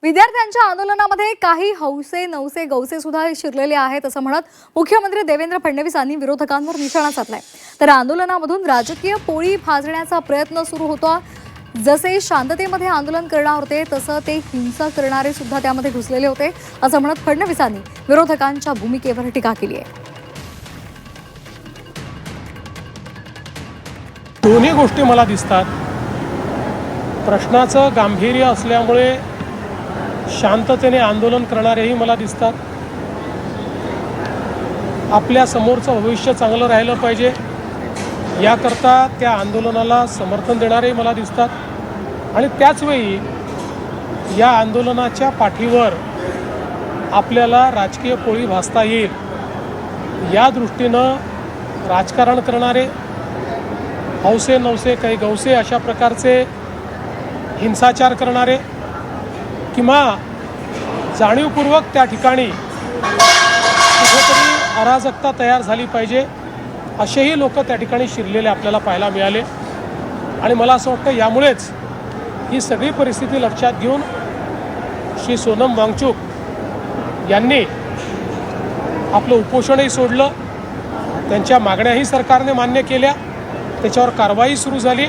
विद्यार्थ्यांच्या आंदोलनामध्ये काही हौसे नवसे गौसे सुद्धा शिरलेले आहेत असं म्हणत मुख्यमंत्री देवेंद्र फडणवीसांनी विरोधकांवर निशाणा साधलाय। तर आंदोलनामधून राजकीय पोळी भाजण्याचा प्रयत्न सुरू होता। जसे शांततेमध्ये आंदोलन करणार होते तसं ते हिंसा करणारे सुद्धा त्यामध्ये घुसलेले होते असं म्हणत फडणवीसांनी विरोधकांच्या भूमिकेवर टीका केली आहे। दोन्ही गोष्टी मला दिसतात। प्रश्नाचं गांभीर्य असल्यामुळे शांततेने आंदोलन करणारेही मला दिसतात। आपल्या समोरचं भविष्य चांगलं राहिलं पाहिजे याकरता त्या आंदोलनाला समर्थन देणारेही मला दिसतात। आणि त्याचवेळी या आंदोलनाच्या पाठीवर आपल्याला राजकीय पोळी भाजता येईल या दृष्टीनं राजकारण करणारे हौसे नवसे काही गौसे अशा प्रकारचे हिंसाचार करणारे किंवा जाणीवपूर्वक त्या ठिकाणी कुठेतरी अराजकता तयार झाली पाहिजे असेही लोक त्या ठिकाणी शिरलेले आपल्याला पाहायला मिळाले। आणि मला असं वाटतं यामुळेच ही सगळी परिस्थिती लक्षात घेऊन श्री सोनम वांगचुक यांनी आपलं उपोषणही सोडलं, त्यांच्या मागण्याही सरकारने मान्य केल्या, त्याच्यावर कारवाई सुरू झाली।